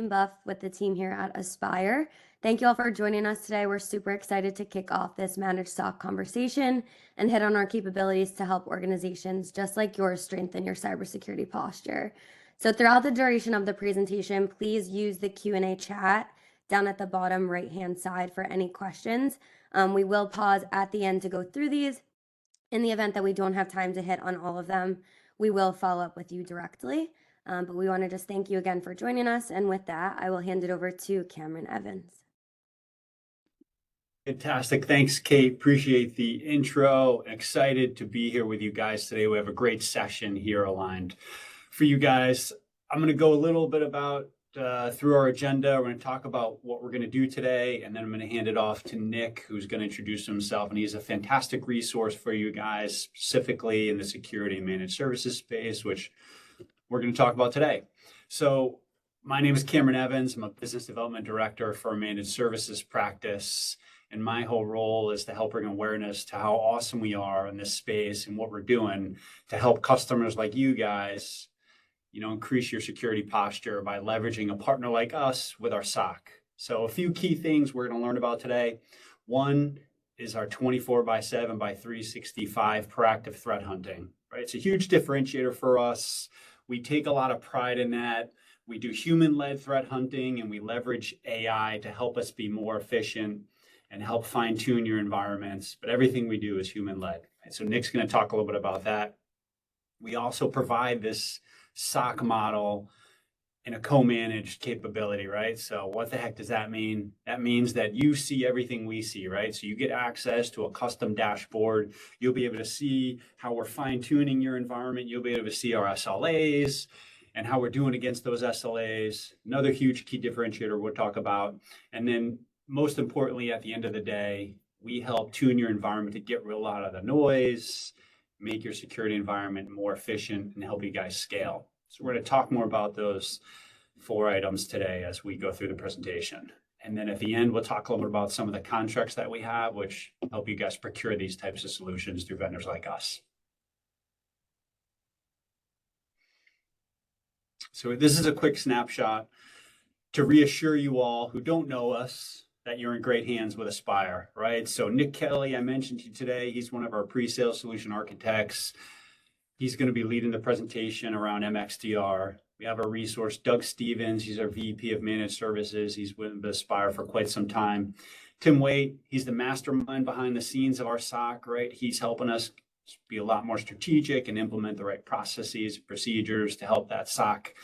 Buff with the team here at Aspire. Thank you all for joining us today. We're super excited to kick off this managed SOC conversation and hit on our capabilities to help organizations just like yours strengthen your cybersecurity posture. So throughout the duration of the presentation, please use the Q&A chat down at the bottom right-hand side for any questions. We will pause at the end to go through these. In the event that we don't have time to hit on all of them, we will follow up with you directly. But we want to just thank you again for joining us. And with that, I will hand it over to Cameron Evans. Fantastic. Thanks, Kate. Appreciate the intro. Excited to be here with you guys today. We have a great session here aligned for you guys. I'm going to go a little bit about through our agenda. We're going to talk about what we're going to do today, and then I'm going to hand it off to Nick, who's going to introduce himself. And he's a fantastic resource for you guys, specifically in the security and managed services space, which we're going to talk about today. So my name is Cameron Evans. I'm a business development director for a managed services practice. And my whole role is to help bring awareness to how awesome we are in this space and what we're doing to help customers like you guys, increase your security posture by leveraging a partner like us with our SOC. So a few key things we're going to learn about today. One is our 24/7 by 365 proactive threat hunting, right? It's a huge differentiator for us. We take a lot of pride in that. We do human-led threat hunting, and we leverage AI to help us be more efficient and help fine-tune your environments. But everything we do is human-led. Right? So Nick's going to talk a little bit about that. We also provide this SOC model in a co-managed capability, right? So what the heck does that mean? That means that you see everything we see, right? So you get access to a custom dashboard. You'll be able to see how we're fine-tuning your environment. You'll be able to see our SLAs and how we're doing against those SLAs. Another huge key differentiator we'll talk about. And then most importantly, at the end of the day, we help tune your environment to get rid out of the noise, make your security environment more efficient, and help you guys scale. So we're going to talk more about those 4 items today as we go through the presentation. And then at the end, we'll talk a little bit about some of the contracts that we have, which help you guys procure these types of solutions through vendors like us. So this is a quick snapshot to reassure you all who don't know us that you're in great hands with Aspire, right? So Nick Kelly, I mentioned to you today, he's one of our pre-sales solution architects. He's going to be leading the presentation around MXDR. We have our resource, Doug Stevens. He's our VP of Managed Services. He's with Aspire for quite some time. Tim Waite, he's the mastermind behind the scenes of our SOC, right? He's helping us be a lot more strategic and implement the right processes, procedures to help that SOC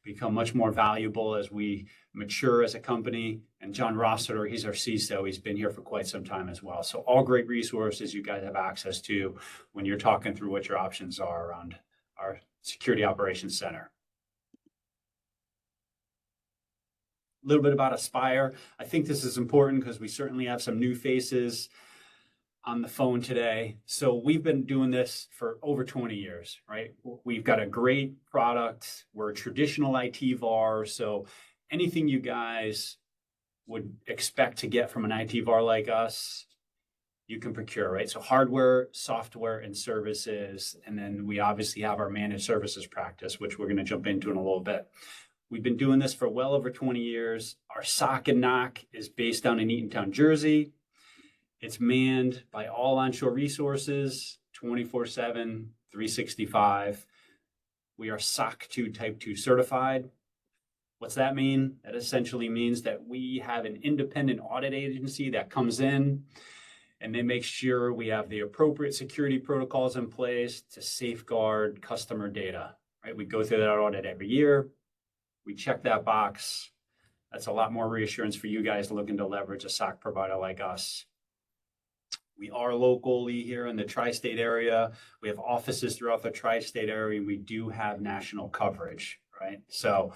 become much more valuable as we mature as a company. And John Rossiter, he's our CISO. He's been here for quite some time as well. So all great resources you guys have access to when you're talking through what your options are around our Security Operations Center. A little bit about Aspire. I think this is important because we certainly have some new faces on the phone today. So we've been doing this for over 20 years, right? We've got a great product. We're a traditional IT VAR. So anything you guys would expect to get from an IT VAR like us, you can procure, right? So hardware, software, and services. And then we obviously have our managed services practice, which we're going to jump into in a little bit. We've been doing this for well over 20 years. Our SOC and NOC is based down in Eatontown, Jersey. It's manned by all onshore resources, 24/7, 365. We are SOC 2 Type 2 certified. What's that mean? That essentially means that we have an independent audit agency that comes in and they make sure we have the appropriate security protocols in place to safeguard customer data, right? We go through that audit every year. We check that box. That's a lot more reassurance for you guys looking to leverage a SOC provider like us. We are locally here in the tri-state area. We have offices throughout the tri-state area. We do have national coverage, right? So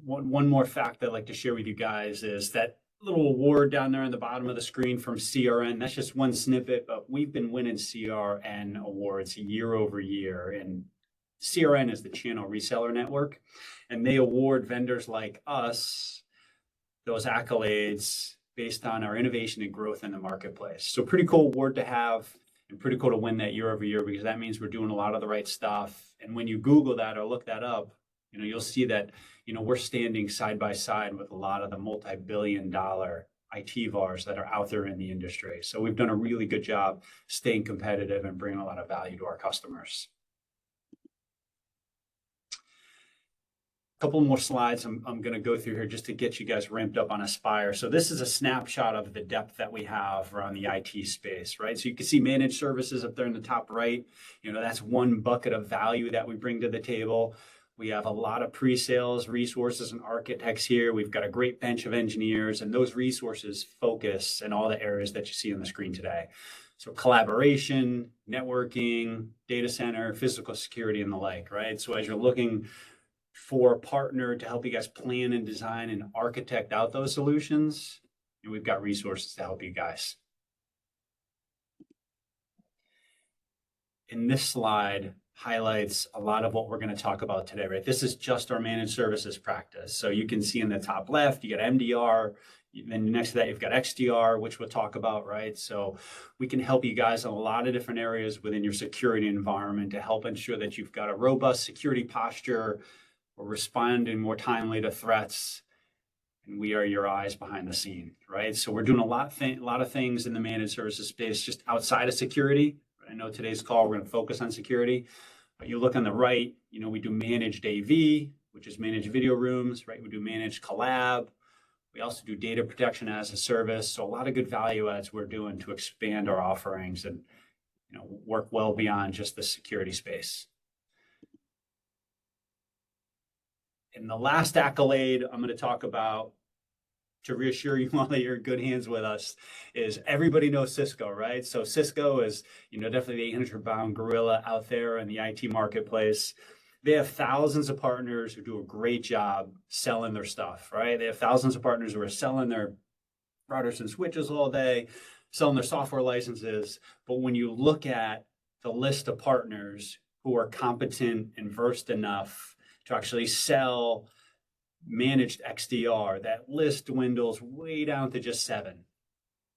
one more fact I'd like to share with you guys is that little award down there on the bottom of the screen from CRN. That's just one snippet, but we've been winning CRN awards year over year. And CRN is the channel reseller network, and they award vendors like us those accolades based on our innovation and growth in the marketplace. So pretty cool award to have and pretty cool to win that year over year, because that means we're doing a lot of the right stuff. And when you Google that or look that up, You'll see that, we're standing side by side with a lot of the multi-billion-dollar IT VARs that are out there in the industry. So we've done a really good job staying competitive and bringing a lot of value to our customers. A couple more slides I'm going to go through here just to get you guys ramped up on Aspire. So this is a snapshot of the depth that we have around the IT space, right? So you can see managed services up there in the top right. That's one bucket of value that we bring to the table. We have a lot of pre-sales resources and architects here. We've got a great bench of engineers, and those resources focus in all the areas that you see on the screen today. So collaboration, networking, data center, physical security, and the like, right? So as you're looking for a partner to help you guys plan and design and architect out those solutions, we've got resources to help you guys. And this slide highlights a lot of what we're going to talk about today, right? This is just our managed services practice. So you can see in the top left, you got MDR, then next to that, you've got XDR, which we'll talk about, right? So we can help you guys in a lot of different areas within your security environment to help ensure that you've got a robust security posture, or responding more timely to threats, and we are your eyes behind the scene, right? So we're doing a lot of things in the managed services space just outside of security. I know today's call, we're going to focus on security, but you look on the right, we do managed AV, which is managed video rooms, right? We do managed collab. We also do data protection as a service. So a lot of good value adds we're doing to expand our offerings and, work well beyond just the security space. And the last accolade I'm going to talk about to reassure you all that you're in good hands with us is everybody knows Cisco, right? So Cisco is, definitely the 800-pound gorilla out there in the IT marketplace. They have thousands of partners who do a great job selling their stuff, right? They have thousands of partners who are selling their routers and switches all day, selling their software licenses. But when you look at the list of partners who are competent and versed enough to actually sell managed XDR, that list dwindles way down to just 7,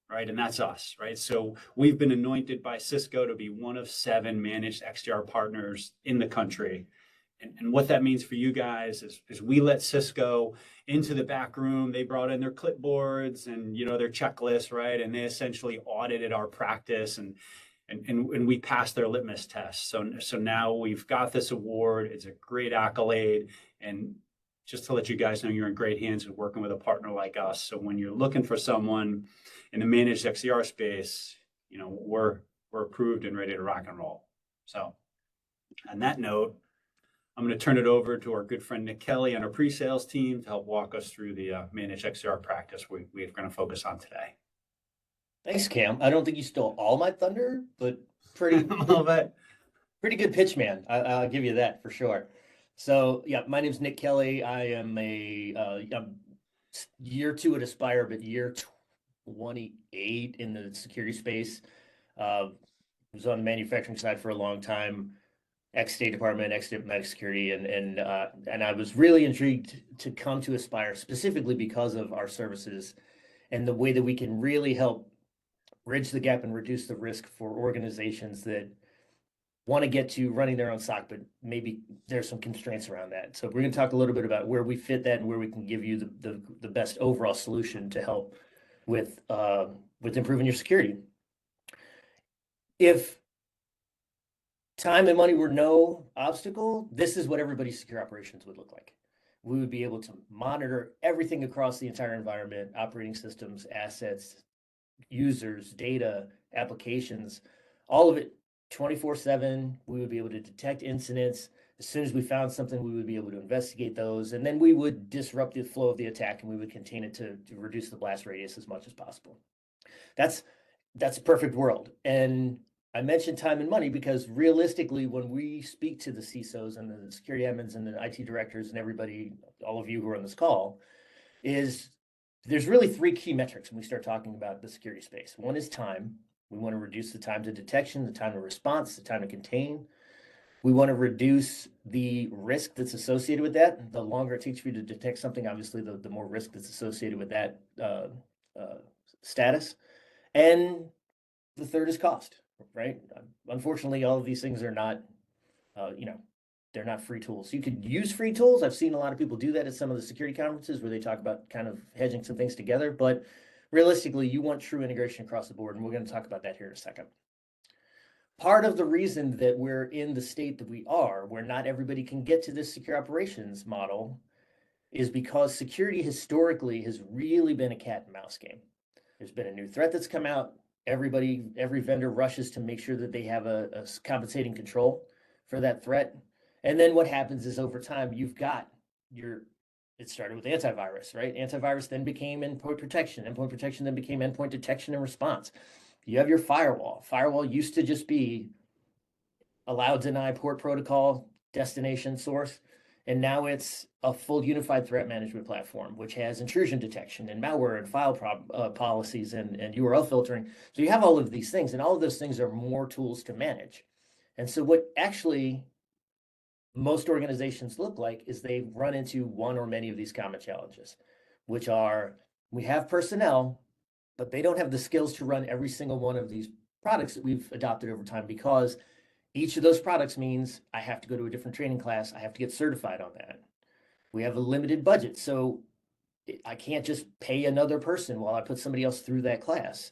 right? And that's us, right? So we've been anointed by Cisco to be one of 7 managed XDR partners in the country. And what that means for you guys is we let Cisco into the back room. They brought in their clipboards and, their checklists, right? And they essentially audited our practice and we passed their litmus test. So now we've got this award. It's a great accolade. And just to let you guys know, you're in great hands with working with a partner like us. So when you're looking for someone in the managed XDR space, we're approved and ready to rock and roll. So on that note, I'm going to turn it over to our good friend Nick Kelly and our pre-sales team to help walk us through the managed XDR practice we're going to focus on today. Thanks, Cam. I don't think you stole all my thunder, but pretty good pitch, man. I'll give you that for sure. So yeah, my name's Nick Kelly. I am I'm year 2 at Aspire, but year 28 in the security space. Was on the manufacturing side for a long time, ex-State Department, ex-diplomatic security, and I was really intrigued to come to Aspire specifically because of our services and the way that we can really help bridge the gap and reduce the risk for organizations that want to get to running their own SOC, but maybe there's some constraints around that. So we're going to talk a little bit about where we fit that and where we can give you the best overall solution to help with improving your security. If time and money were no obstacle, this is what everybody's secure operations would look like. We would be able to monitor everything across the entire environment, operating systems, assets, users, data, applications, all of it 24/7. We would be able to detect incidents. As soon as we found something, we would be able to investigate those, and then we would disrupt the flow of the attack and we would contain it to reduce the blast radius as much as possible. That's a perfect world. And I mentioned time and money because realistically, when we speak to the CISOs and the security admins and the IT directors and everybody, all of you who are on this call, there's really 3 key metrics when we start talking about the security space. One is time. We want to reduce the time to detection, the time to response, the time to contain. We want to reduce the risk that's associated with that. The longer it takes for you to detect something, obviously, the more risk that's associated with that status. And the third is cost, right? Unfortunately, all of these things are not, They're not free tools. You could use free tools. I've seen a lot of people do that at some of the security conferences where they talk about kind of hedging some things together, but realistically, you want true integration across the board, and we're going to talk about that here in a second. Part of the reason that we're in the state that we are, where not everybody can get to this secure operations model, is because security historically has really been a cat and mouse game. There's been a new threat that's come out. Every vendor rushes to make sure that they have a compensating control for that threat. And then what happens is over time, you've got it started with antivirus, right? Antivirus then became endpoint protection. Endpoint protection then became endpoint detection and response. You have your firewall. Firewall used to just be allow, deny, port protocol, destination, source. And now it's a full unified threat management platform, which has intrusion detection and malware and file policies and URL filtering. So you have all of these things, and all of those things are more tools to manage. And so what actually most organizations look like is they run into one or many of these common challenges, which are we have personnel, but they don't have the skills to run every single one of these products that we've adopted over time, because each of those products means I have to go to a different training class. I have to get certified on that. We have a limited budget, so I can't just pay another person while I put somebody else through that class.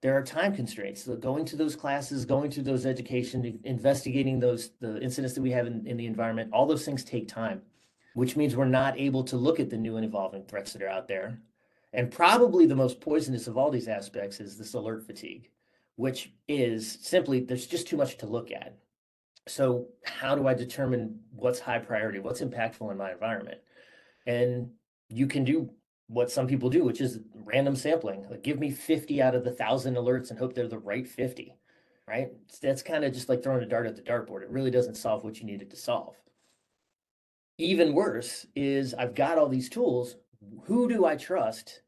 There are time constraints. So going to those classes, going through those education, investigating the incidents that we have in the environment, all those things take time, which means we're not able to look at the new and evolving threats that are out there. And probably the most poisonous of all these aspects is this alert fatigue, which is simply there's just too much to look at. So how do I determine what's high priority, what's impactful in my environment? And you can do what some people do, which is random sampling. Like, give me 50 out of the 1,000 alerts and hope they're the right 50, right? That's kind of just like throwing a dart at the dartboard. It really doesn't solve what you needed to solve. Even worse is I've got all these tools. Who do I trust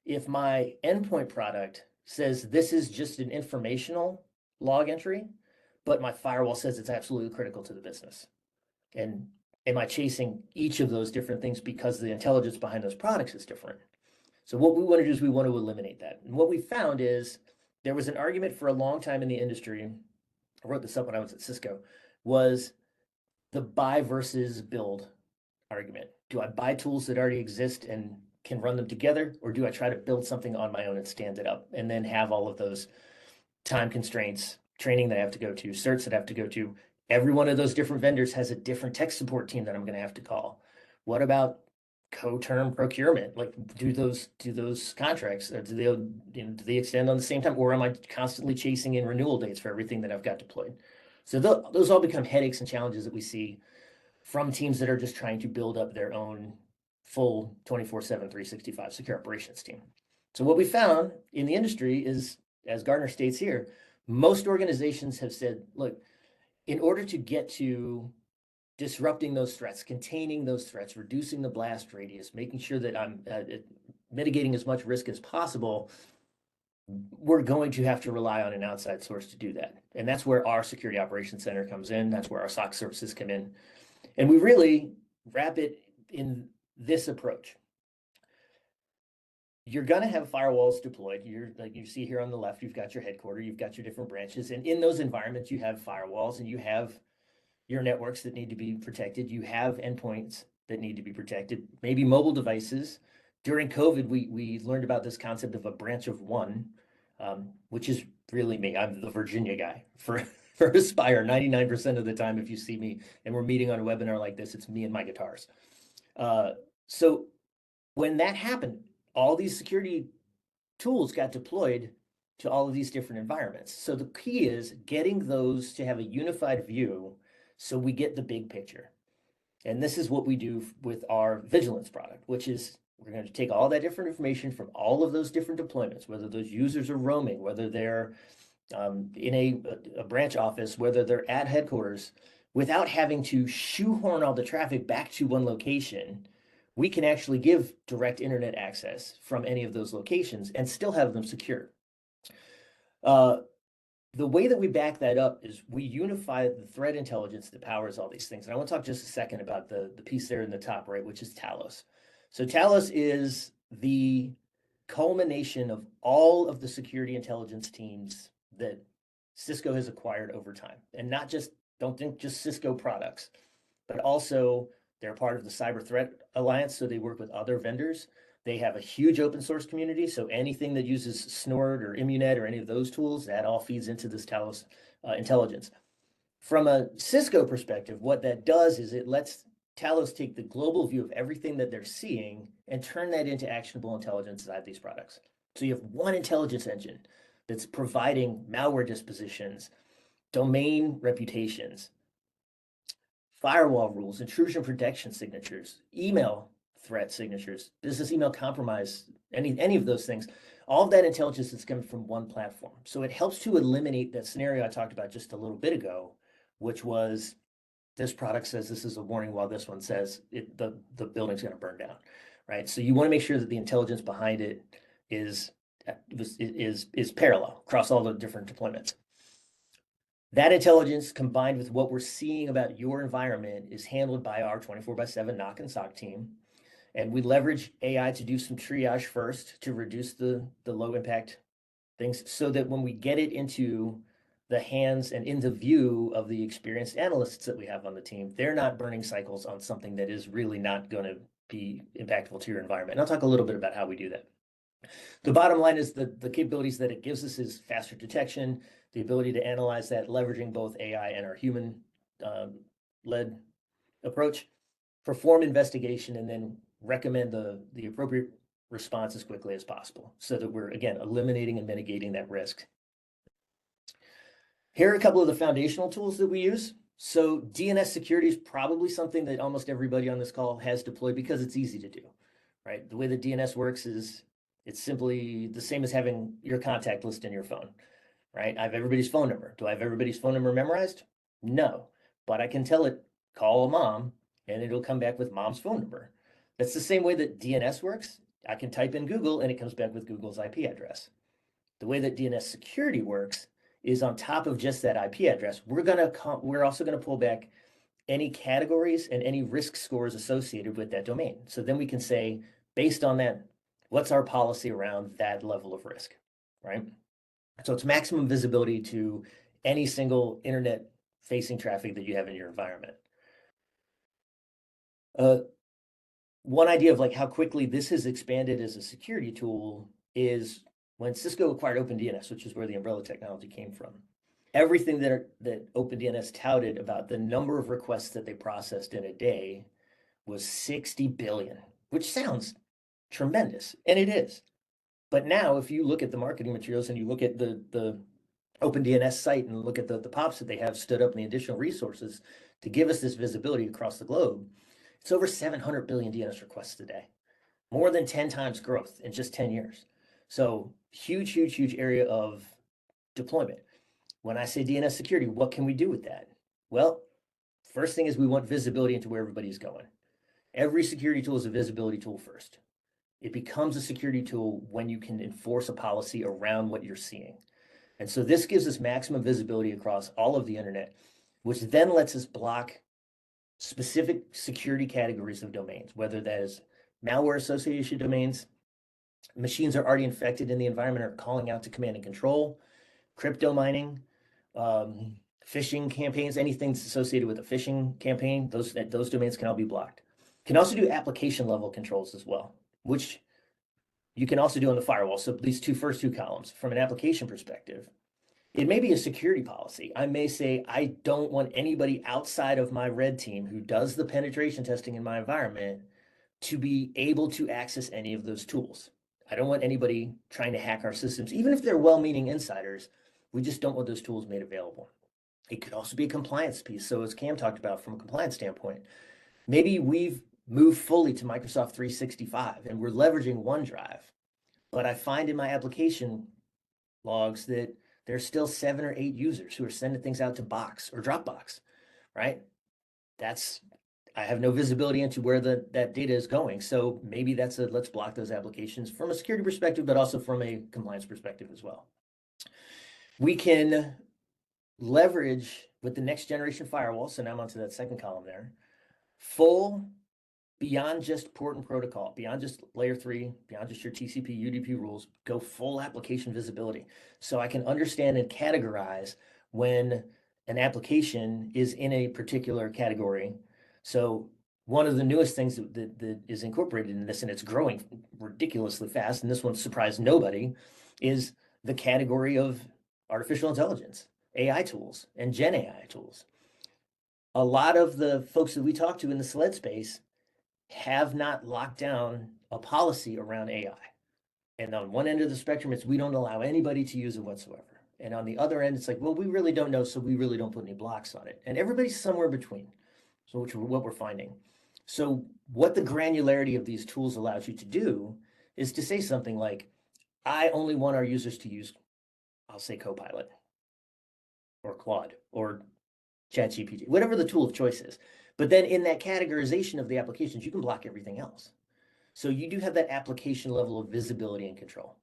if my endpoint product says this is just an informational log entry, but my firewall says it's absolutely critical to the business? And am I chasing each of those different things because the intelligence behind those products is different? So what we want to do is we want to eliminate that. And what we found is there was an argument for a long time in the industry. I wrote this up when I was at Cisco, was the buy versus build argument. Do I buy tools that already exist and can run them together, or do I try to build something on my own and stand it up and then have all of those time constraints, training that I have to go to, certs that I have to go to? Every one of those different vendors has a different tech support team that I'm going to have to call. What about co-term procurement? Like, do those contracts, do they extend on the same time, or am I constantly chasing in renewal dates for everything that I've got deployed? So those all become headaches and challenges that we see from teams that are just trying to build up their own full 24/7, 365 secure operations team. So what we found in the industry is, as Gartner states here, most organizations have said, look, in order to get to disrupting those threats, containing those threats, reducing the blast radius, making sure that I'm mitigating as much risk as possible, we're going to have to rely on an outside source to do that. And that's where our Security Operations Center comes in. That's where our SOC services come in. And we really wrap it in this approach. You're going to have firewalls deployed. You're, like you see here on the left, you've got your headquarters, you've got your different branches. And in those environments, you have firewalls and you have your networks that need to be protected. You have endpoints that need to be protected, maybe mobile devices. During COVID, we learned about this concept of a branch of one, which is really me. I'm the Virginia guy for Aspire. 99% of the time, if you see me and we're meeting on a webinar like this, it's me and my guitars. So when that happened, all these security tools got deployed to all of these different environments. So the key is getting those to have a unified view so we get the big picture. And this is what we do with our vigilance product, which is we're going to take all that different information from all of those different deployments, whether those users are roaming, whether they're in a branch office, whether they're at headquarters, without having to shoehorn all the traffic back to one location. We can actually give direct internet access from any of those locations and still have them secure. The way that we back that up is we unify the threat intelligence that powers all these things. And I want to talk just a second about the piece there in the top right, which is Talos. So Talos is the culmination of all of the security intelligence teams that Cisco has acquired over time. And not just, don't think just Cisco products. but also they're part of the Cyber Threat Alliance, so they work with other vendors. They have a huge open source community, so anything that uses Snort or Immunet or any of those tools, that all feeds into this Talos intelligence. From a Cisco perspective, what that does is it lets Talos take the global view of everything that they're seeing and turn that into actionable intelligence inside these products. So you have one intelligence engine that's providing malware dispositions, domain reputations, firewall rules, intrusion protection signatures, email threat signatures, business email compromise, any of those things. All of that intelligence is coming from one platform. So it helps to eliminate that scenario I talked about just a little bit ago, which was this product says this is a warning while this one says the building's going to burn down, right? So you want to make sure that the intelligence behind it is parallel across all the different deployments. That intelligence combined with what we're seeing about your environment is handled by our 24/7 NOC and SOC team. And we leverage AI to do some triage first to reduce the low impact things so that when we get it into the hands and in the view of the experienced analysts that we have on the team, they're not burning cycles on something that is really not going to be impactful to your environment. And I'll talk a little bit about how we do that. The bottom line is the capabilities that it gives us is faster detection, the ability to analyze that, leveraging both AI and our human led approach, perform investigation, and then recommend the appropriate response as quickly as possible so that we're, again, eliminating and mitigating that risk. Here are a couple of the foundational tools that we use. So DNS security is probably something that almost everybody on this call has deployed because it's easy to do, right? The way that DNS works is it's simply the same as having your contact list in your phone, right? I have everybody's phone number. Do I have everybody's phone number memorized? No, but I can tell it, call a mom, and it'll come back with mom's phone number. That's the same way that DNS works. I can type in Google and it comes back with Google's IP address. The way that DNS security works is on top of just that IP address, we're also gonna pull back any categories and any risk scores associated with that domain. So then we can say, based on that, what's our policy around that level of risk, right? So it's maximum visibility to any single internet facing traffic that you have in your environment. One idea of like how quickly this has expanded as a security tool is when Cisco acquired OpenDNS, which is where the umbrella technology came from. Everything that OpenDNS touted about the number of requests that they processed in a day was 60 billion, which sounds tremendous, and it is. But now, if you look at the marketing materials and you look at the OpenDNS site and look at the POPs that they have stood up and the additional resources to give us this visibility across the globe, it's over 700 billion DNS requests a day, more than 10 times growth in just 10 years. So huge, huge, huge area of deployment. When I say DNS security, what can we do with that? Well, first thing is we want visibility into where everybody's going. Every security tool is a visibility tool first. It becomes a security tool when you can enforce a policy around what you're seeing. And so this gives us maximum visibility across all of the internet, which then lets us block specific security categories of domains, whether that is malware association domains, machines are already infected in the environment are calling out to command and control, crypto mining, phishing campaigns, anything that's associated with a phishing campaign, those domains can all be blocked. Can also do application level controls as well, which you can also do on the firewall. So these first two columns, from an application perspective, it may be a security policy. I may say, I don't want anybody outside of my red team who does the penetration testing in my environment to be able to access any of those tools. I don't want anybody trying to hack our systems, even if they're well-meaning insiders. We just don't want those tools made available. It could also be a compliance piece. So as Cam talked about from a compliance standpoint, maybe we've moved fully to Microsoft 365 and we're leveraging OneDrive, but I find in my application logs that there's still 7 or 8 users who are sending things out to Box or Dropbox, right? I have no visibility into where that data is going. So maybe let's block those applications from a security perspective, but also from a compliance perspective as well. We can leverage with the next generation firewall. So now I'm onto that second column there, full beyond just port and protocol, beyond just layer 3, beyond just your TCP, UDP rules, go full application visibility. So I can understand and categorize when an application is in a particular category So one of the newest things that is incorporated in this, and it's growing ridiculously fast, and this one surprised nobody, is the category of artificial intelligence, AI tools, and Gen AI tools. A lot of the folks that we talk to in the SLED space have not locked down a policy around AI. And on one end of the spectrum, it's we don't allow anybody to use it whatsoever. And on the other end, it's like, well, we really don't know, so we really don't put any blocks on it. And everybody's somewhere between. So what we're finding. So what the granularity of these tools allows you to do is to say something like, I only want our users to use, I'll say Copilot or Claude or ChatGPT, whatever the tool of choice is. But then in that categorization of the applications, you can block everything else. So you do have that application level of visibility and control.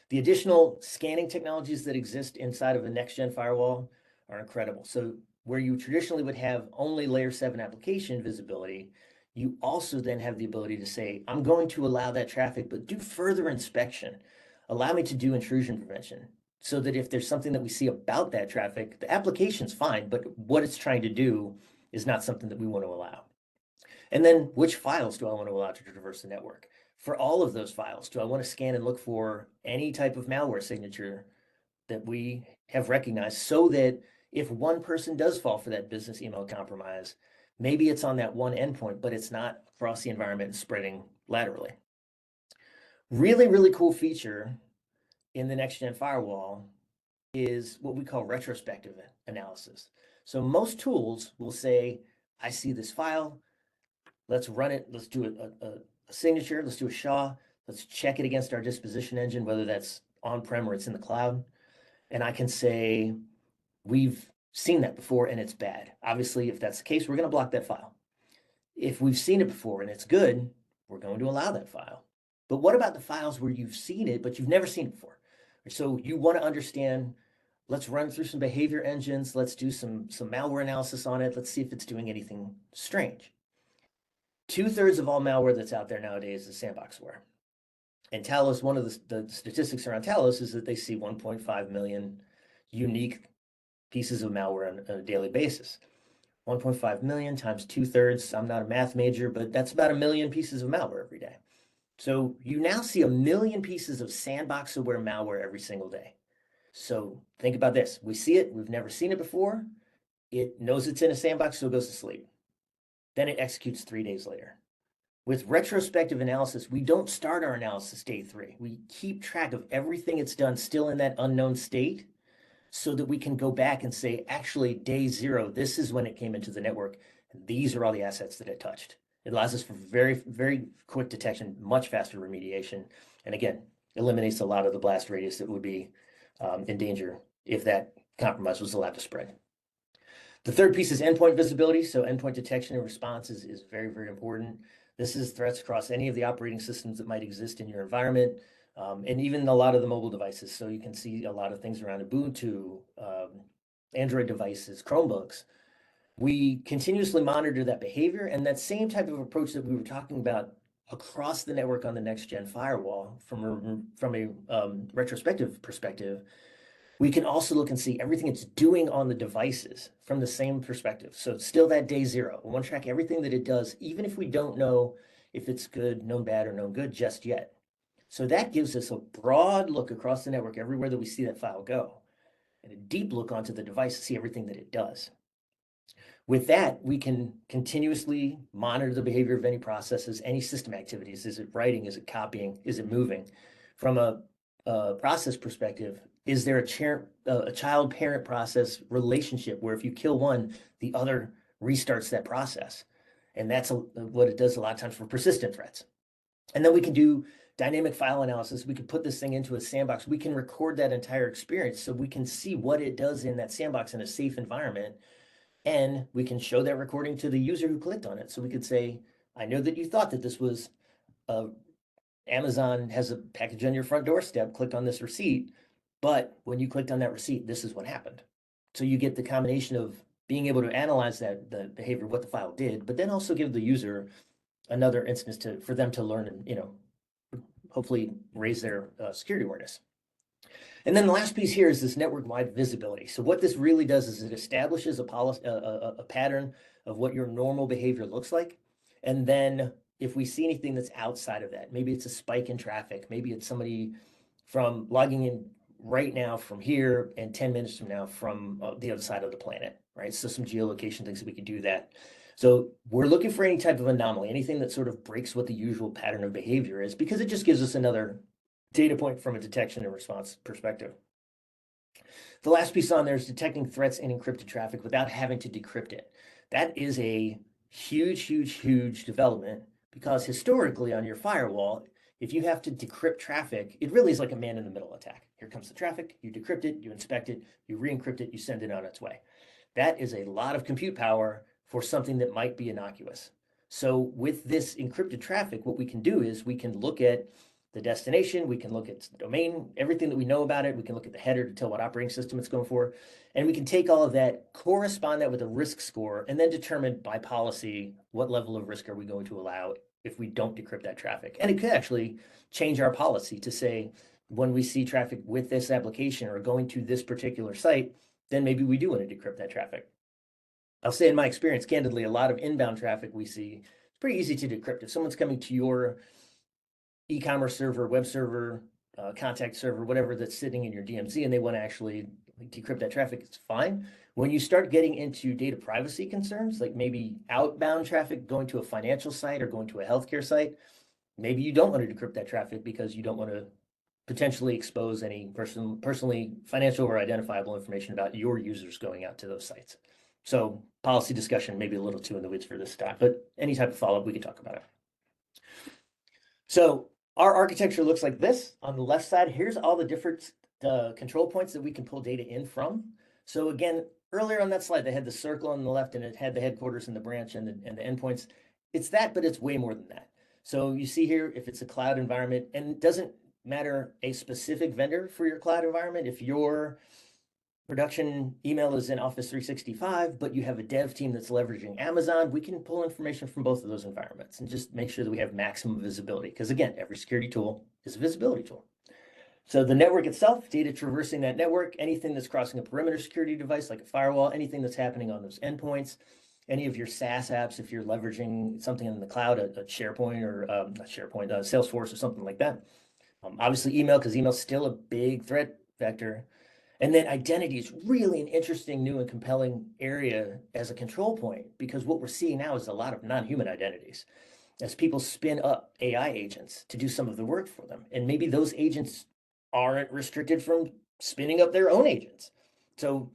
The additional scanning technologies that exist inside of a next-gen firewall are incredible. So where you traditionally would have only layer 7 application visibility, you also then have the ability to say, I'm going to allow that traffic, but do further inspection. Allow me to do intrusion prevention so that if there's something that we see about that traffic, the application's fine, but what it's trying to do is not something that we want to allow. And then which files do I want to allow to traverse the network? For all of those files, do I want to scan and look for any type of malware signature that we have recognized so that if one person does fall for that business email compromise, maybe it's on that one endpoint, but it's not across the environment and spreading laterally. Really, really cool feature in the next-gen firewall is what we call retrospective analysis. So most tools will say, I see this file, let's run it, let's do a signature, let's do a SHA, let's check it against our disposition engine, whether that's on-prem or it's in the cloud. And I can say, we've seen that before and it's bad. Obviously, if that's the case, we're going to block that file. If we've seen it before and it's good, we're going to allow that file. But what about the files where you've seen it, but you've never seen it before? So you want to understand, let's run through some behavior engines, let's do some malware analysis on it, let's see if it's doing anything strange. 2/3 of all malware that's out there nowadays is sandboxware. And Talos, one of the statistics around Talos is that they see 1.5 million unique pieces of malware on a daily basis. 1.5 million times 2/3, I'm not a math major, but that's about 1 million pieces of malware every day. So you now see 1 million pieces of sandbox-aware malware every single day. So think about this. We see it, we've never seen it before. It knows it's in a sandbox, so it goes to sleep. Then it executes 3 days later. With retrospective analysis, we don't start our analysis day 3. We keep track of everything it's done still in that unknown state so that we can go back and say, actually, day 0, this is when it came into the network. And these are all the assets that it touched. It allows us for very, very quick detection, much faster remediation. And again, eliminates a lot of the blast radius that would be in danger if that compromise was allowed to spread. The third piece is endpoint visibility. So endpoint detection and response is very, very important. This is threats across any of the operating systems that might exist in your environment, and even a lot of the mobile devices. So you can see a lot of things around Ubuntu, Android devices, Chromebooks. We continuously monitor that behavior, and that same type of approach that we were talking about across the network on the next-gen firewall from a retrospective perspective, we can also look and see everything it's doing on the devices from the same perspective. So it's still that day 0. We want to track everything that it does, even if we don't know if it's good, known bad, or known good just yet. So that gives us a broad look across the network everywhere that we see that file go, and a deep look onto the device to see everything that it does. With that, we can continuously monitor the behavior of any processes, any system activities. Is it writing? Is it copying? Is it moving? From a process perspective, is there a child-parent process relationship where if you kill one, the other restarts that process? And that's what it does a lot of times for persistent threats. And then we can do dynamic file analysis. We can put this thing into a sandbox. We can record that entire experience so we can see what it does in that sandbox in a safe environment. And we can show that recording to the user who clicked on it. So we could say, I know that you thought that this was Amazon has a package on your front doorstep, click on this receipt, but when you clicked on that receipt, this is what happened. So you get the combination of being able to analyze the behavior, what the file did, but then also give the user another instance for them to learn and, hopefully raise their security awareness. And then the last piece here is this network-wide visibility. So what this really does is it establishes a policy, a pattern of what your normal behavior looks like. And then if we see anything that's outside of that, maybe it's a spike in traffic, maybe it's somebody from logging in right now from here and 10 minutes from now from the other side of the planet, right? So some geolocation things that we can do that. So we're looking for any type of anomaly, anything that sort of breaks what the usual pattern of behavior is, because it just gives us another data point from a detection and response perspective. The last piece on there is detecting threats in encrypted traffic without having to decrypt it. That is a huge, huge, huge development, because historically on your firewall, if you have to decrypt traffic, it really is like a man-in-the-middle attack. Here comes the traffic, you decrypt it, you inspect it, you re-encrypt it, you send it on its way. That is a lot of compute power for something that might be innocuous. So with this encrypted traffic, what we can do is we can look at the destination, we can look at the domain, everything that we know about it, we can look at the header to tell what operating system it's going for, and we can take all of that, correspond that with a risk score, and then determine by policy what level of risk are we going to allow if we don't decrypt that traffic. And it could actually change our policy to say, when we see traffic with this application or going to this particular site, then maybe we do want to decrypt that traffic. I'll say in my experience, candidly, a lot of inbound traffic we see, it's pretty easy to decrypt. If someone's coming to your e-commerce server, web server, contact server, whatever that's sitting in your DMZ, and they want to actually decrypt that traffic, it's fine. When you start getting into data privacy concerns, like maybe outbound traffic going to a financial site or going to a healthcare site, maybe you don't want to decrypt that traffic because you don't want to potentially expose any personally financial or identifiable information about your users going out to those sites. So policy discussion may be a little too in the weeds for this stuff, but any type of follow-up, we can talk about it. So our architecture looks like this. On the left side, here's all the different control points that we can pull data in from. So again, earlier on that slide, they had the circle on the left and it had the headquarters and the branch and the endpoints. It's that, but it's way more than that. So you see here, if it's a cloud environment, and it doesn't matter a specific vendor for your cloud environment, if your production email is in Office 365, but you have a dev team that's leveraging Amazon, we can pull information from both of those environments and just make sure that we have maximum visibility. Because again, every security tool is a visibility tool. So the network itself, data traversing that network, anything that's crossing a perimeter security device like a firewall, anything that's happening on those endpoints, any of your SaaS apps, if you're leveraging something in the cloud, a SharePoint or not SharePoint, Salesforce or something like that. Obviously email, because email is still a big threat vector. And then identity is really an interesting, new and compelling area as a control point, because what we're seeing now is a lot of non-human identities as people spin up AI agents to do some of the work for them. And maybe those agents aren't restricted from spinning up their own agents. So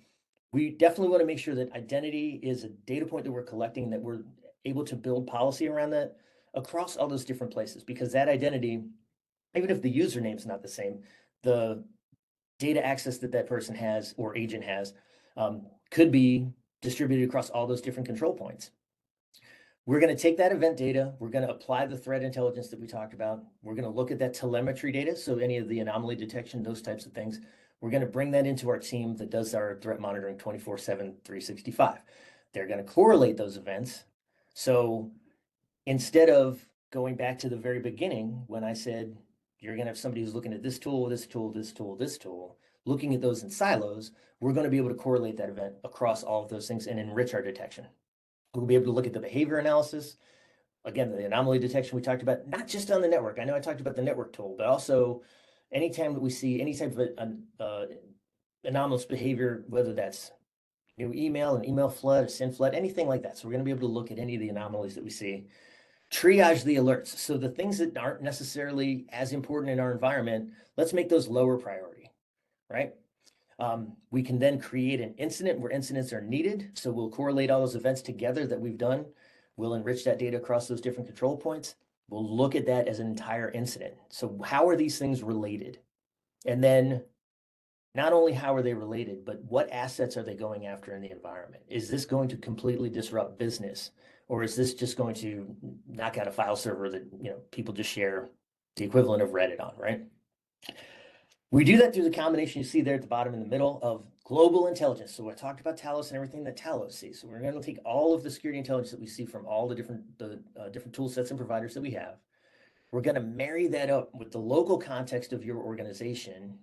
we definitely want to make sure that identity is a data point that we're collecting, that we're able to build policy around that across all those different places, because that identity, even if the username is not the same, the data access that that person has or agent has could be distributed across all those different control points. We're going to take that event data, we're going to apply the threat intelligence that we talked about, we're going to look at that telemetry data, so any of the anomaly detection, those types of things, we're going to bring that into our team that does our threat monitoring 24/7, 365. They're going to correlate those events. So instead of going back to the very beginning when I said, you're going to have somebody who's looking at this tool, this tool, this tool, this tool, looking at those in silos, we're going to be able to correlate that event across all of those things and enrich our detection. We'll be able to look at the behavior analysis. Again, the anomaly detection we talked about, not just on the network. I know I talked about the network tool, but also anytime that we see any type of anomalous behavior, whether that's new email, an email flood, a SYN flood, anything like that. So we're going to be able to look at any of the anomalies that we see. Triage the alerts. So the things that aren't necessarily as important in our environment, let's make those lower priority, right? We can then create an incident where incidents are needed. So we'll correlate all those events together that we've done. We'll enrich that data across those different control points. We'll look at that as an entire incident. So how are these things related? And then not only how are they related, but what assets are they going after in the environment? Is this going to completely disrupt business? Or is this just going to knock out a file server that people just share the equivalent of Reddit on, right? We do that through the combination you see there at the bottom in the middle of global intelligence. So I talked about Talos and everything that Talos sees. So we're going to take all of the security intelligence that we see from all the different tool sets and providers that we have. We're going to marry that up with the local context of your organization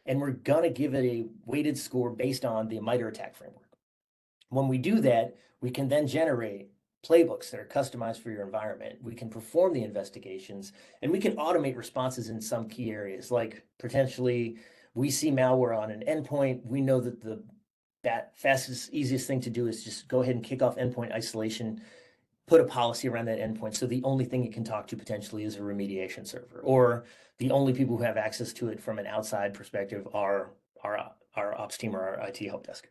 and we're going to give it a weighted score based on the MITRE attack framework. When we do that, we can then generate playbooks that are customized for your environment. We can perform the investigations, and we can automate responses in some key areas, like potentially we see malware on an endpoint. We know that that fastest, easiest thing to do is just go ahead and kick off endpoint isolation, put a policy around that endpoint. So the only thing it can talk to potentially is a remediation server, or the only people who have access to it from an outside perspective are our ops team or our IT help desk.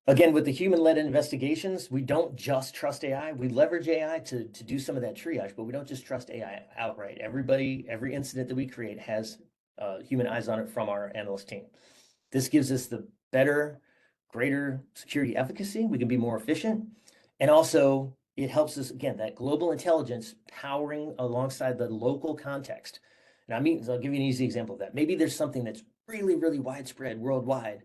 Again, with the human-led investigations, we don't just trust AI. We leverage AI to do some of that triage, but we don't just trust AI outright. Every incident that we create has human eyes on it from our analyst team. This gives us the better, greater security efficacy. We can be more efficient. And also, it helps us, again, that global intelligence powering alongside the local context. And I'll give you an easy example of that. Maybe there's something that's really, really widespread worldwide,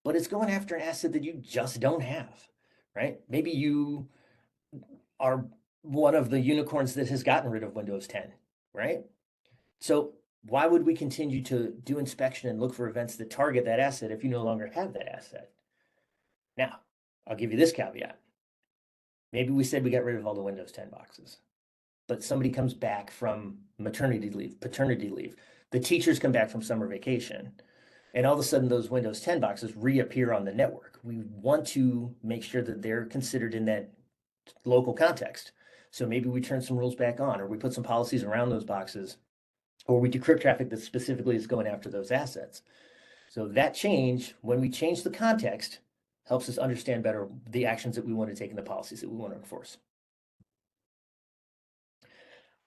but it's going after an asset that you just don't have, right? Maybe you are one of the unicorns that has gotten rid of Windows 10, right? So why would we continue to do inspection and look for events that target that asset if you no longer have that asset? Now, I'll give you this caveat. Maybe we said we got rid of all the Windows 10 boxes, but somebody comes back from maternity leave, paternity leave. The teachers come back from summer vacation, and all of a sudden those Windows 10 boxes reappear on the network. We want to make sure that they're considered in that local context. So maybe we turn some rules back on, or we put some policies around those boxes, or we decrypt traffic that specifically is going after those assets. So that change, when we change the context, helps us understand better the actions that we want to take and the policies that we want to enforce.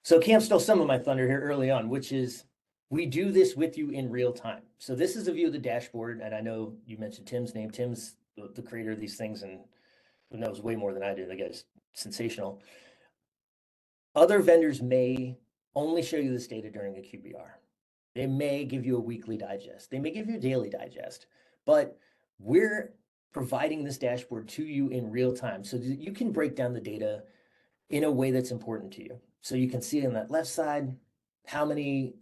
So Cam stole some of my thunder here early on, which is we do this with you in real time. So this is a view of the dashboard, and I know you mentioned Tim's name. Tim's the creator of these things and knows way more than I do. The guy's sensational. Other vendors may only show you this data during a QBR. They may give you a weekly digest. They may give you a daily digest, but we're providing this dashboard to you in real time so that you can break down the data in a way that's important to you. So you can see on that left side, how many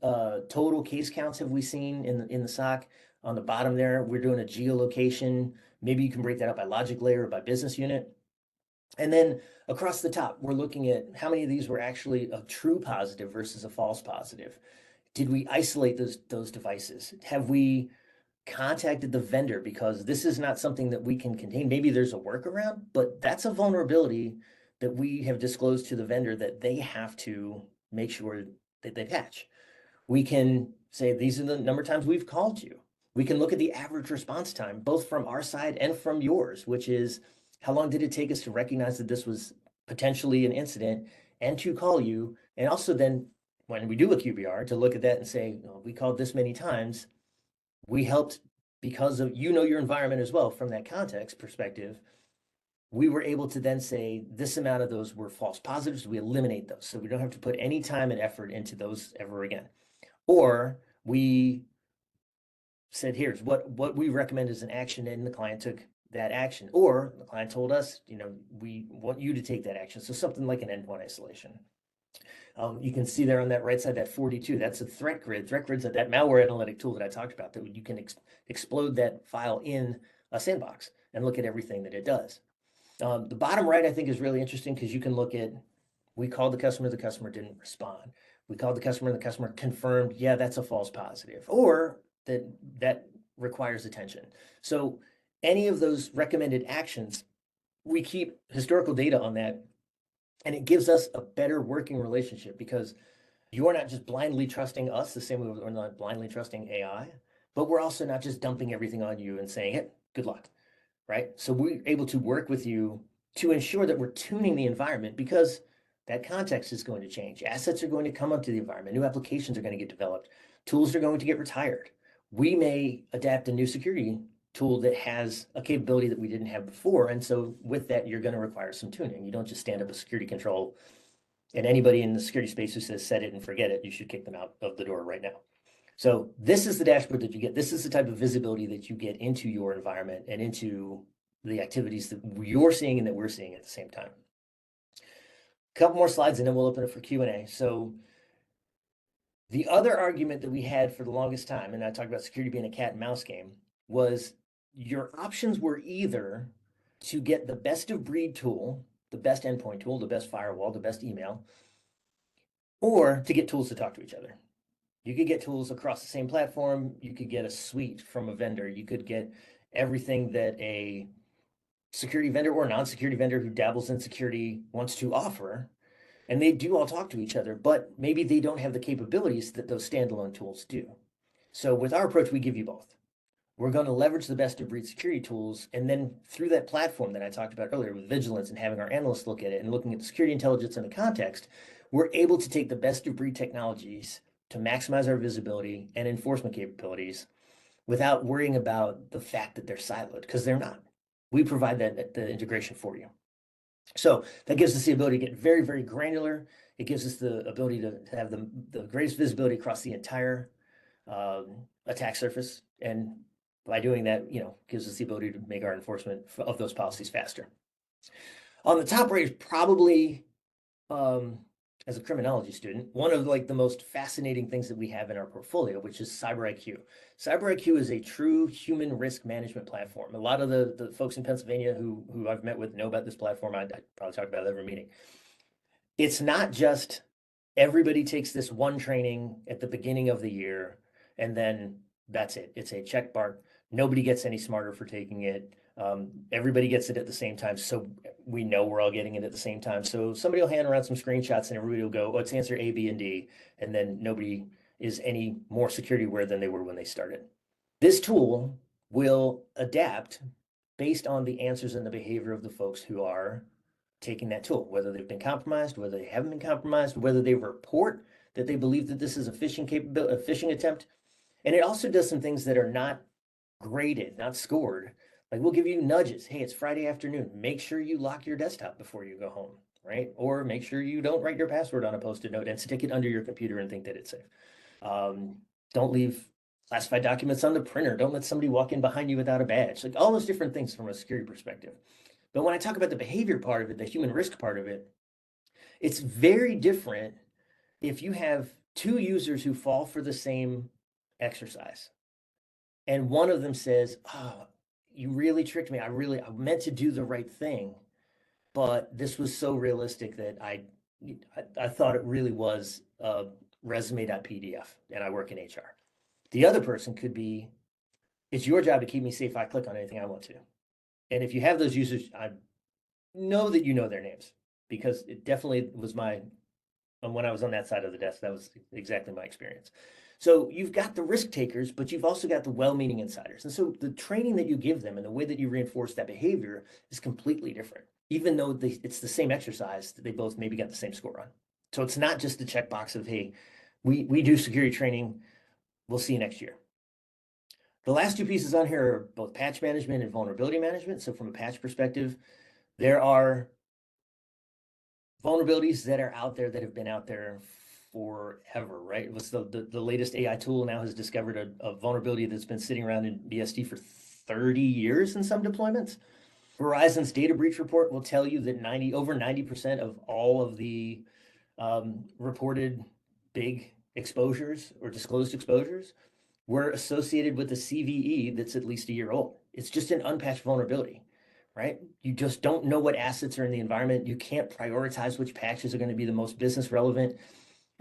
total case counts have we seen in the SOC? On the bottom there, we're doing a geolocation. Maybe you can break that up by logic layer or by business unit. And then across the top, we're looking at how many of these were actually a true positive versus a false positive. Did we isolate those devices? Have we contacted the vendor? Because this is not something that we can contain. Maybe there's a workaround, but that's a vulnerability that we have disclosed to the vendor that they have to make sure that they patch. We can say, these are the number of times we've called you. We can look at the average response time, both from our side and from yours, which is how long did it take us to recognize that this was potentially an incident and to call you? And also then when we do a QBR to look at that and say, oh, we called this many times, we helped because of, your environment as well from that context perspective. We were able to then say this amount of those were false positives. We eliminate those. So we don't have to put any time and effort into those ever again. Or we said, here's what we recommend as an action, and the client took that action. Or the client told us, we want you to take that action. So something like an endpoint isolation. You can see there on that right side, that 42, that's a threat grid. Threat grid's that malware analytic tool that I talked about, that you can explode that file in a sandbox and look at everything that it does. The bottom right, I think, is really interesting because you can look at, we called the customer didn't respond. We called the customer confirmed, yeah, that's a false positive, or that requires attention. So any of those recommended actions, we keep historical data on that, and it gives us a better working relationship because you're not just blindly trusting us the same way we're not blindly trusting AI, but we're also not just dumping everything on you and saying, hey, good luck, right? So we're able to work with you to ensure that we're tuning the environment because that context is going to change. Assets are going to come onto the environment. New applications are going to get developed. Tools are going to get retired. We may adapt a new security tool that has a capability that we didn't have before. And so with that, you're going to require some tuning. You don't just stand up a security control, and anybody in the security space who says set it and forget it, you should kick them out of the door right now. So this is the dashboard that you get. This is the type of visibility that you get into your environment and into the activities that you're seeing and that we're seeing at the same time. A couple more slides and then we'll open it for Q&A. So The other argument that we had for the longest time, and I talked about security being a cat and mouse game, was your options were either to get the best of breed tool, the best endpoint tool, the best firewall, the best email, or to get tools to talk to each other. You could get tools across the same platform. You could get a suite from a vendor. You could get everything that a security vendor or non-security vendor who dabbles in security wants to offer. And they do all talk to each other, but maybe they don't have the capabilities that those standalone tools do. So with our approach, we give you both. We're going to leverage the best of breed security tools. And then through that platform that I talked about earlier with vigilance and having our analysts look at it and looking at the security intelligence and the context, we're able to take the best of breed technologies to maximize our visibility and enforcement capabilities without worrying about the fact that they're siloed, because they're not. We provide the integration for you. So that gives us the ability to get very, very granular. It gives us the ability to have the greatest visibility across the entire attack surface. And by doing that, gives us the ability to make our enforcement of those policies faster. On the top right is probably, as a criminology student, one of the most fascinating things that we have in our portfolio, which is Cyber IQ. Cyber IQ is a true human risk management platform. A lot of the folks in Pennsylvania who I've met with know about this platform. I probably talk about it every meeting. It's not just everybody takes this one training at the beginning of the year and then that's it. It's a check mark. Nobody gets any smarter for taking it. Everybody gets it at the same time. So we know we're all getting it at the same time. So somebody will hand around some screenshots and everybody will go, oh, it's answer A, B, and D. And then nobody is any more security aware than they were when they started. This tool will adapt based on the answers and the behavior of the folks who are taking that tool, whether they've been compromised, whether they haven't been compromised, whether they report that they believe that this is a phishing attempt. And it also does some things that are not graded, not scored. Like we'll give you nudges. Hey, it's Friday afternoon. Make sure you lock your desktop before you go home, right? Or make sure you don't write your password on a Post-it note and stick it under your computer and think that it's safe. Don't leave classified documents on the printer. Don't let somebody walk in behind you without a badge. Like all those different things from a security perspective. But when I talk about the behavior part of it, the human risk part of it, it's very different if you have two users who fall for the same exercise. And one of them says, oh, you really tricked me. I meant to do the right thing, but this was so realistic that I thought it really was resume.pdf and I work in HR. The other person could be, it's your job to keep me safe. I click on anything I want to. And if you have those users, I know that you know their names because it definitely was when I was on that side of the desk, that was exactly my experience. So you've got the risk takers, but you've also got the well-meaning insiders. And so the training that you give them and the way that you reinforce that behavior is completely different, even though it's the same exercise that they both maybe got the same score on. So it's not just the checkbox of, hey, we do security training. We'll see you next year. The last two pieces on here are both patch management and vulnerability management. So from a patch perspective, there are vulnerabilities that are out there that have been out there forever, right? It was the latest AI tool now has discovered a vulnerability that's been sitting around in BSD for 30 years in some deployments. Verizon's data breach report will tell you that over 90% of all of the reported big exposures or disclosed exposures were associated with a CVE that's at least a year old. It's just an unpatched vulnerability, right? You just don't know what assets are in the environment. You can't prioritize which patches are going to be the most business relevant.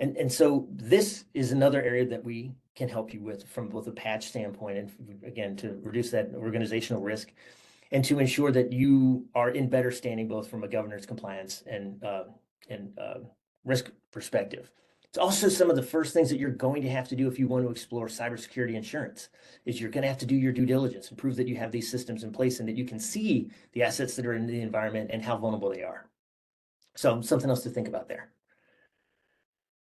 And so this is another area that we can help you with from both a patch standpoint and again, to reduce that organizational risk and to ensure that you are in better standing both from a governance compliance and risk perspective. It's also some of the first things that you're going to have to do if you want to explore cybersecurity insurance is you're going to have to do your due diligence and prove that you have these systems in place and that you can see the assets that are in the environment and how vulnerable they are. So something else to think about there.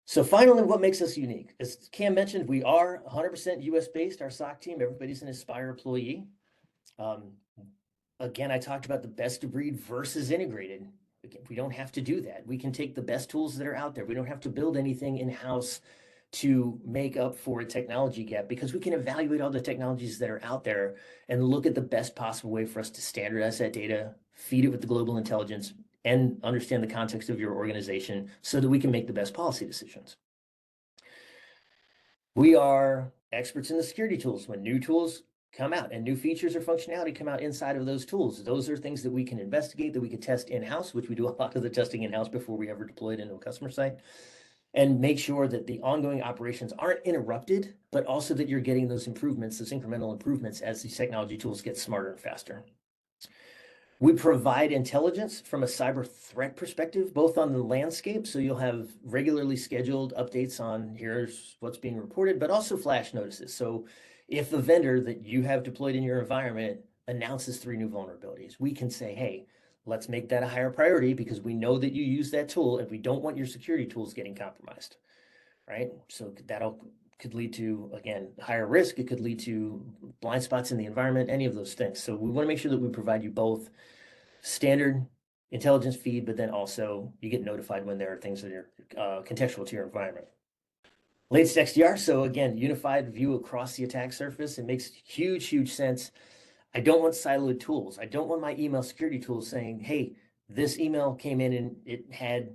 So finally, what makes us unique? As Cam mentioned, we are 100% US based, our SOC team, everybody's an Aspire employee. Again, I talked about the best of breed versus integrated. Again, we don't have to do that. We can take the best tools that are out there. We don't have to build anything in-house to make up for a technology gap because we can evaluate all the technologies that are out there and look at the best possible way for us to standardize that data, feed it with the global intelligence, and understand the context of your organization so that we can make the best policy decisions. We are experts in the security tools. When new tools come out and new features or functionality come out inside of those tools, those are things that we can investigate, that we can test in-house, which we do a lot of the testing in-house before we ever deploy it into a customer site, and make sure that the ongoing operations aren't interrupted, but also that you're getting those improvements, those incremental improvements as these technology tools get smarter and faster. We provide intelligence from a cyber threat perspective, both on the landscape, so you'll have regularly scheduled updates on here's what's being reported, but also flash notices. So if the vendor that you have deployed in your environment announces 3 new vulnerabilities, we can say, hey, let's make that a higher priority because we know that you use that tool and we don't want your security tools getting compromised, right? So could lead to, again, higher risk. It could lead to blind spots in the environment, any of those things. So we want to make sure that we provide you both standard intelligence feed, but then also you get notified when there are things that are contextual to your environment. Latest XDR, so again, unified view across the attack surface. It makes huge sense. I don't want siloed tools. I don't want my email security tools saying, hey, this email came in and it had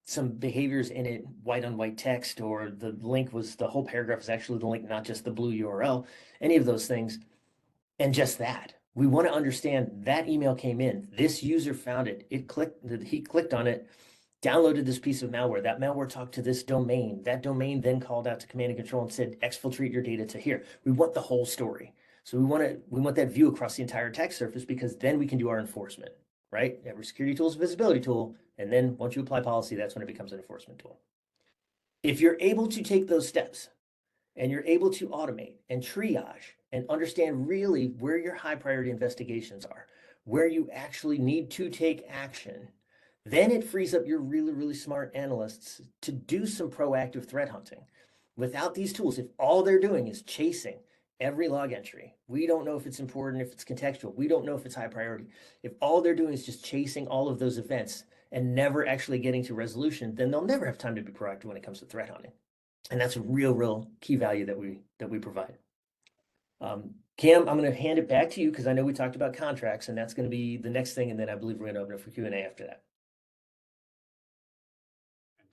some behaviors in it, white on white text, or the link was, the whole paragraph is actually the link, not just the blue URL, any of those things. And just that, we want to understand that email came in, this user found it, he clicked on it, downloaded this piece of malware, that malware talked to this domain, that domain then called out to command and control and said, exfiltrate your data to here. We want the whole story. So we want that view across the entire attack surface, because then we can do our enforcement, right? Every security tool is a visibility tool. And then once you apply policy, that's when it becomes an enforcement tool. If you're able to take those steps and you're able to automate and triage and understand really where your high priority investigations are, where you actually need to take action, then it frees up your really smart analysts to do some proactive threat hunting. Without these tools, if all they're doing is chasing every log entry, we don't know if it's important, if it's contextual, we don't know if it's high priority. If all they're doing is just chasing all of those events and never actually getting to resolution, then they'll never have time to be proactive when it comes to threat hunting. And that's a real key value that we provide. Cam, I'm going to hand it back to you because I know we talked about contracts, and that's going to be the next thing. And then I believe we're going to open it for Q&A after that.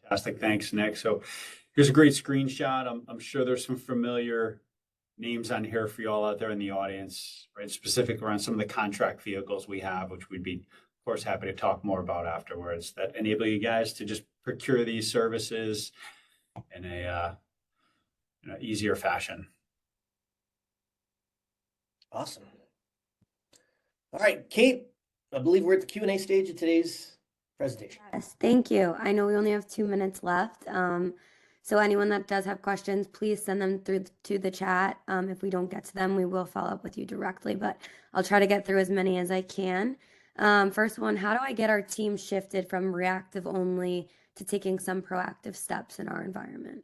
Fantastic. Thanks, Nick. So here's a great screenshot. I'm sure there's some familiar names on here for you all out there in the audience, right? Specific around some of the contract vehicles we have, which we'd be, of course, happy to talk more about afterwards, that enable you guys to just procure these services in a easier fashion. Awesome. All right, Kate, I believe we're at the Q&A stage of today's presentation. Yes, thank you. I know we only have 2 minutes left. So anyone that does have questions, please send them through to the chat. If we don't get to them, we will follow up with you directly, but I'll try to get through as many as I can. First one, how do I get our team shifted from reactive only to taking some proactive steps in our environment?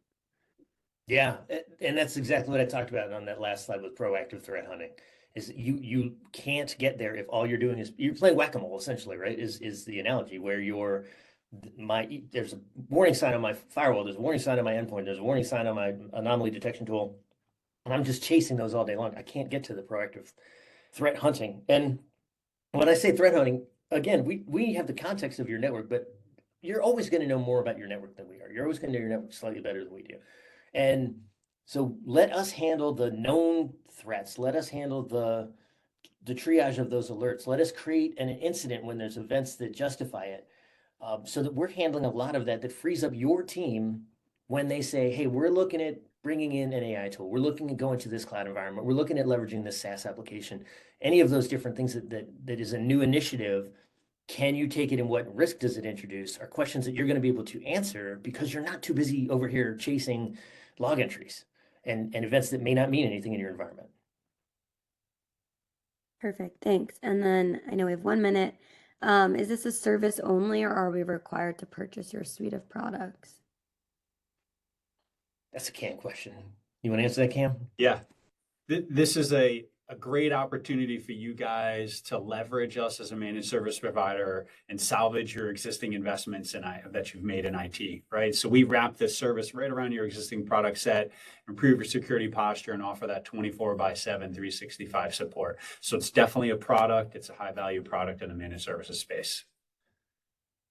Yeah, and that's exactly what I talked about on that last slide with proactive threat hunting. Is you can't get there if all you're doing is you're playing whack-a-mole, essentially, right? Is the analogy where there's a warning sign on my firewall, there's a warning sign on my endpoint, there's a warning sign on my anomaly detection tool, and I'm just chasing those all day long. I can't get to the proactive threat hunting. And when I say threat hunting, again, we have the context of your network, but you're always going to know more about your network than we are. You're always going to know your network slightly better than we do. And so let us handle the known threats. Let us handle the triage of those alerts. Let us create an incident when there's events that justify it, so that we're handling a lot of that frees up your team when they say, hey, we're looking at bringing in an AI tool. We're looking at going to this cloud environment. We're looking at leveraging this SaaS application. Any of those different things that is a new initiative. Can you take it and what risk does it introduce are questions that you're going to be able to answer because you're not too busy over here chasing log entries and events that may not mean anything in your environment. Perfect, thanks. And then I know we have 1 minute. Is this a service only, or are we required to purchase your suite of products? That's a Cam question. You want to answer that, Cam? Yeah. This is a great opportunity for you guys to leverage us as a managed service provider and salvage your existing investments that you've made in IT, right? So we wrap this service right around your existing product set, improve your security posture, and offer that 24/7, 365 support. So it's definitely a product. It's a high value product in the managed services space.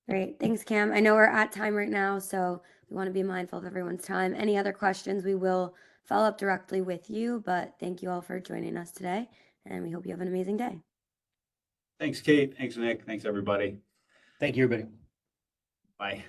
Great, thanks, Cam. I know we're at time right now, so we want to be mindful of everyone's time. Any other questions, we will follow up directly with you. But thank you all for joining us today, and we hope you have an amazing day. Thanks, Kate. Thanks, Nick. Thanks, everybody. Thank you, everybody. Bye.